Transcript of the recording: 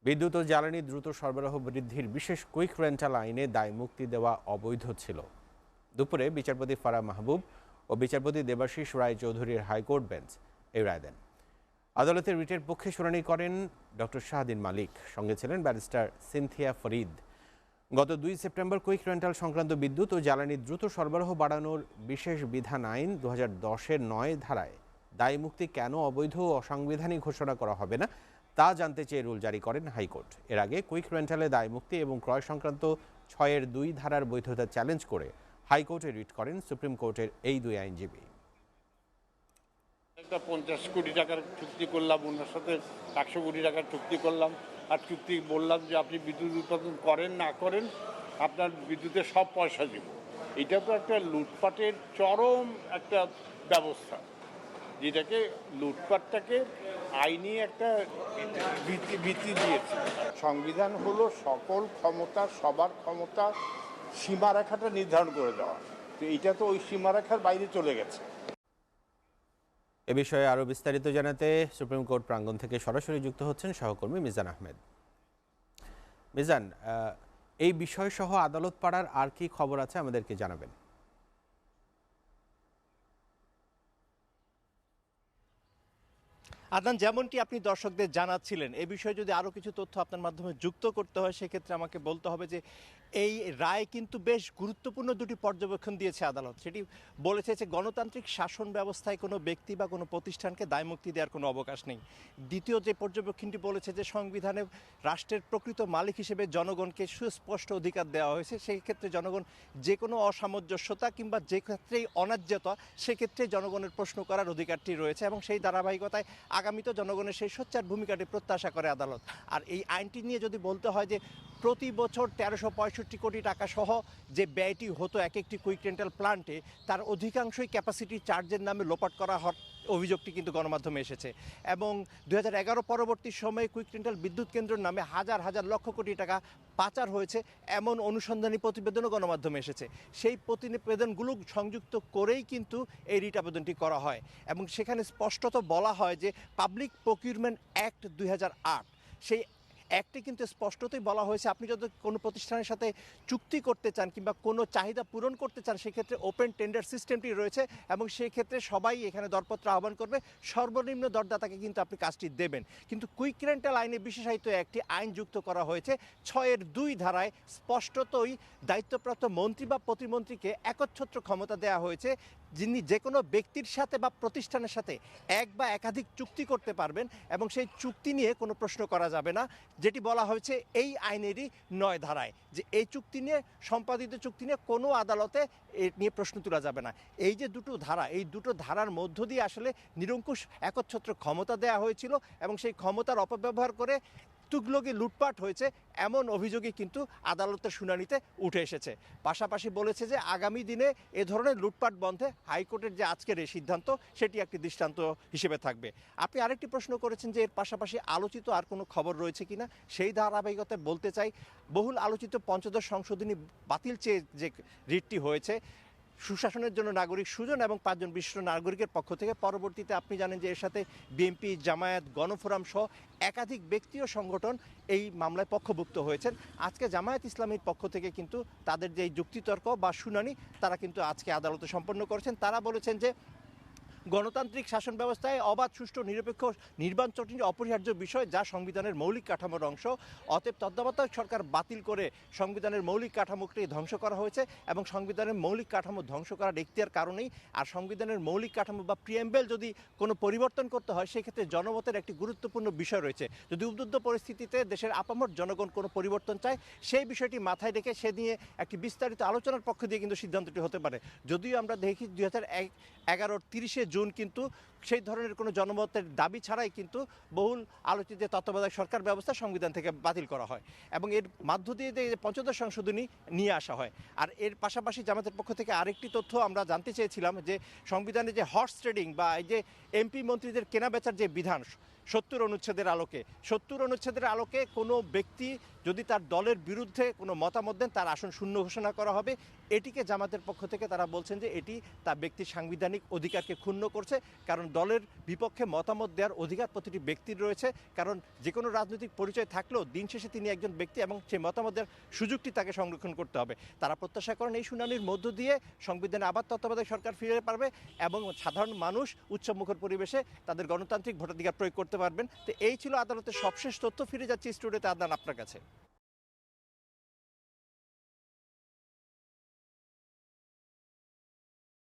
বিদ্যুৎ ও জ্বালানি দ্রুত সরবরাহ বৃদ্ধির বিশেষ কুইক রেন্টাল আইনে দায় মুক্তি দেওয়া অবৈধ ছিল। দুপুরে বিচারপতি ফারাহ মাহবুব ও বিচারপতি দেবাশিস রায় চৌধুরীর হাইকোর্ট বেঞ্চ এই রায় দেন। আদালতের রিটের পক্ষে শুনানি করেন ডক্টর শাহদিন মালিক, সঙ্গে ছিলেন ব্যারিস্টার সিনথিয়া ফরিদ। গত 2 সেপ্টেম্বর কুইক রেন্টাল সংক্রান্ত বিদ্যুৎ ও জ্বালানি দ্রুত সরবরাহ বাড়ানোর বিশেষ বিধান আইন 2010-এর 9 ধারায় দায় মুক্তি কেন অবৈধ ও অসাংবিধানিক ঘোষণা করা হবে না তা জানতে চেয়ে রুল জারি করেন হাইকোর্ট। এর আগে কুইক রেন্টালে দায় মুক্তি এবং ক্রয় সংক্রান্ত 6-এর 2 ধারার বৈধতা চ্যালেঞ্জ করে হাইকোর্টে রিট করেন সুপ্রিম কোর্টের এই দুই আইনজীবী। একটা 50 কোটি টাকার চুক্তি করলাম, ওনার সাথে 100 কোটি টাকার চুক্তি করলাম, আর চুক্তি বললাম যে আপনি বিদ্যুৎ উৎপাদন করেন না করেন আপনার বিদ্যুতের সব পয়সা দিব। এটা তো একটা লুটপাটের চরম একটা ব্যবস্থা, যেটাকে লুটপাটটাকে আইনি একটা বৃত্তি দিয়েছে। সংবিধান হলো সকল ক্ষমতা, সবার ক্ষমতা সীমারেখাটা নির্ধারণ করে দেওয়া, তো এটা তো ওই সীমারেখার বাইরে চলে গেছে। এ বিষয়ে আরও বিস্তারিত জানাতে সুপ্রিম কোর্ট প্রাঙ্গণ থেকে সরাসরি যুক্ত হচ্ছেন সহকর্মী মিজান আহমেদ। মিজান, এই বিষয় সহ আদালত পাড়ার আর কি খবর আছে আমাদেরকে জানাবেন। আদনান, যেমনটি আপনি দর্শকদের জানাচ্ছিলেন, এ বিষয়ে যদি আরও কিছু তথ্য আপনার মাধ্যমে যুক্ত করতে হয় সেক্ষেত্রে আমাকে বলতে হবে যে এই রায় কিন্তু বেশ গুরুত্বপূর্ণ দুটি পর্যবেক্ষণ দিয়েছে আদালত। সেটি বলেছে যে গণতান্ত্রিক শাসন ব্যবস্থায় কোনো ব্যক্তি বা কোনো প্রতিষ্ঠানকে দায়মুক্তি দেওয়ার কোনো অবকাশ নেই। দ্বিতীয় যে পর্যবেক্ষণটি বলেছে যে সংবিধানে রাষ্ট্রের প্রকৃত মালিক হিসেবে জনগণকে সুস্পষ্ট অধিকার দেওয়া হয়েছে, সেই ক্ষেত্রে জনগণ যে কোনো অসামঞ্জস্যতা কিংবা যে ক্ষেত্রেই অন্যায্যতা সেক্ষেত্রে জনগণের প্রশ্ন করার অধিকারটি রয়েছে, এবং সেই ধারাবাহিকতায় আগামীতে জনগণের সেই সোচ্চার ভূমিকাটি প্রত্যাশা করে আদালত। আর এই আইনটি নিয়ে যদি বলতে হয় যে প্রতি বছর 1365 কোটি টাকা সহ যে ব্যয়টি হতো এক একটি কুইক রেন্টাল প্ল্যান্টে, তার অধিকাংশই ক্যাপাসিটি চার্জের নামে লোপাট করা অভিযোগটি কিন্তু গণমাধ্যমে এসেছে। এবং 2011 পরবর্তী সময়ে কুইক রেন্টাল বিদ্যুৎ কেন্দ্রের নামে হাজার হাজার লক্ষ কোটি টাকা পাচার হয়েছে এমন অনুসন্ধানী প্রতিবেদনও গণমাধ্যমে এসেছে। সেই প্রতিবেদনগুলো সংযুক্ত করেই কিন্তু এই রিট আবেদনটি করা হয়, এবং সেখানে স্পষ্টত বলা হয় যে পাবলিক প্রকিউরমেন্ট অ্যাক্ট 2008, সেই অ্যাক্টে কিন্তু স্পষ্টতই বলা হয়েছে আপনি যদি কোনো প্রতিষ্ঠানের সাথে চুক্তি করতে চান কিংবা কোনো চাহিদা পূরণ করতে চান সেক্ষেত্রে ওপেন টেন্ডার সিস্টেমটি রয়েছে, এবং সেই ক্ষেত্রে সবাই এখানে দরপত্র আহ্বান করবে, সর্বনিম্ন দরদাতাকে কিন্তু আপনি কাজটি দেবেন। কিন্তু কুইক রেন্টাল আইনে বিশেষায়িত একটি আইন যুক্ত করা হয়েছে 6-এর 2 ধারায়। স্পষ্টতই দায়িত্বপ্রাপ্ত মন্ত্রী বা প্রতিমন্ত্রীকে একচ্ছত্র ক্ষমতা দেওয়া হয়েছে, যিনি যে কোনো ব্যক্তির সাথে বা প্রতিষ্ঠানের সাথে এক বা একাধিক চুক্তি করতে পারবেন, এবং সেই চুক্তি নিয়ে কোনো প্রশ্ন করা যাবে না। যেটি বলা হয়েছে এই আইনেরই 9 ধারায়, যে এই চুক্তি নিয়ে, সম্পাদিত চুক্তি নিয়ে কোনো আদালতে এ নিয়ে প্রশ্ন তোলা যাবে না। এই যে দুটো ধারা, এই দুটো ধারার মধ্য দিয়ে আসলে নিরঙ্কুশ একচ্ছত্র ক্ষমতা দেওয়া হয়েছিল, এবং সেই ক্ষমতার অপব্যবহার করে তুগলকি লুটপাট হয়েছে এমন অভিযোগই কিন্তু আদালতের শুনানিতে উঠে এসেছে। পাশাপাশি বলেছে যে আগামী দিনে এ ধরনের লুটপাট বন্ধে হাইকোর্টের যে আজকের এই সিদ্ধান্ত সেটি একটি দৃষ্টান্ত হিসেবে থাকবে। আপনি আরেকটি প্রশ্ন করেছেন যে এর পাশাপাশি আলোচিত আর কোনো খবর রয়েছে কিনা, সেই ধারাবাহিকতায় বলতে চাই বহুল আলোচিত পঞ্চদশ সংশোধনী বাতিল চেয়ে যে রিটটি হয়েছে সুশাসনের জন্য নাগরিক সুজন এবং 5 জন বিশিষ্ট নাগরিকের পক্ষ থেকে, পরবর্তীতে আপনি জানেন যে এর সাথে বিএনপি, জামায়াত, গণফোরাম সহ একাধিক ব্যক্তি ও সংগঠন এই মামলায় পক্ষভুক্ত হয়েছেন। আজকে জামায়াত ইসলামীর পক্ষ থেকে কিন্তু তাদের যে যুক্তিতর্ক বা শুনানি তারা কিন্তু আজকে আদালতে সম্পন্ন করেছেন। তারা বলেছেন যে গণতান্ত্রিক শাসন ব্যবস্থায় অবাধ, সুষ্ঠু, নিরপেক্ষ নির্বাচনটি অপরিহার্য বিষয়, যা সংবিধানের মৌলিক কাঠামোর অংশ। অতএব তত্ত্বাবধায়ক সরকার বাতিল করে সংবিধানের মৌলিক কাঠামোকে ধ্বংস করা হয়েছে, এবং সংবিধানের মৌলিক কাঠামো ধ্বংস করার এখতিয়ার কারণেই, আর সংবিধানের মৌলিক কাঠামো বা প্রিএম্বেল যদি কোনো পরিবর্তন করতে হয় সেক্ষেত্রে জনমতের একটি গুরুত্বপূর্ণ বিষয় রয়েছে। যদি উদ্বুদ্ধ পরিস্থিতিতে দেশের আপামর জনগণ কোনো পরিবর্তন চায়, সেই বিষয়টি মাথায় রেখে সে নিয়ে একটি বিস্তারিত আলোচনার পক্ষ দিয়ে কিন্তু সিদ্ধান্তটি হতে পারে। যদিও আমরা দেখি 2011-র 30শে জুন কিন্তু সেই ধরনের কোনো জনমতের দাবি ছাড়াই কিন্তু বহুল আলোচিত তত্ত্বাবধায়ক সরকার ব্যবস্থা সংবিধান থেকে বাতিল করা হয়, এবং এর মাধ্য দিয়ে যে পঞ্চদশ সংশোধনী নিয়ে আসা হয়। আর এর পাশাপাশি জামাতের পক্ষ থেকে আরেকটি তথ্য আমরা জানতে চেয়েছিলাম যে সংবিধানে যে হর্স ট্রেডিং বা এই যে এমপি মন্ত্রীদের কেনাবেচার যে বিধান, 70 অনুচ্ছেদের আলোকে 70 অনুচ্ছেদের আলোকে কোনো ব্যক্তি যদি তার দলের বিরুদ্ধে কোনো মতামত দেন তার আসন শূন্য ঘোষণা করা হবে। এটিকে জামাতের পক্ষ থেকে তারা বলছেন যে এটি তার ব্যক্তির সাংবিধানিক অধিকারকে ক্ষুণ্ণ করছে, কারণ দলের বিপক্ষে মতামত দেওয়ার অধিকার প্রতিটি ব্যক্তির রয়েছে। কারণ যে কোনো রাজনৈতিক পরিচয় থাকলেও দিন শেষে তিনি একজন ব্যক্তি এবং সেই মতামত দেওয়ার সুযোগটি তাকে সংরক্ষণ করতে হবে। তারা প্রত্যাশা করেন এই শুনানির মধ্য দিয়ে সংবিধানে আবার তত্ত্বাবধায়ক সরকার ফিরে পারবে এবং সাধারণ মানুষ উৎসবমুখর পরিবেশে তাদের গণতান্ত্রিক ভোটাধিকার প্রয়োগ করতে পারবেন। তো এই ছিল আদালতের সবশেষ তথ্য। ফিরে যাচ্ছি স্টুডিওতে, আদনান আপনার কাছে।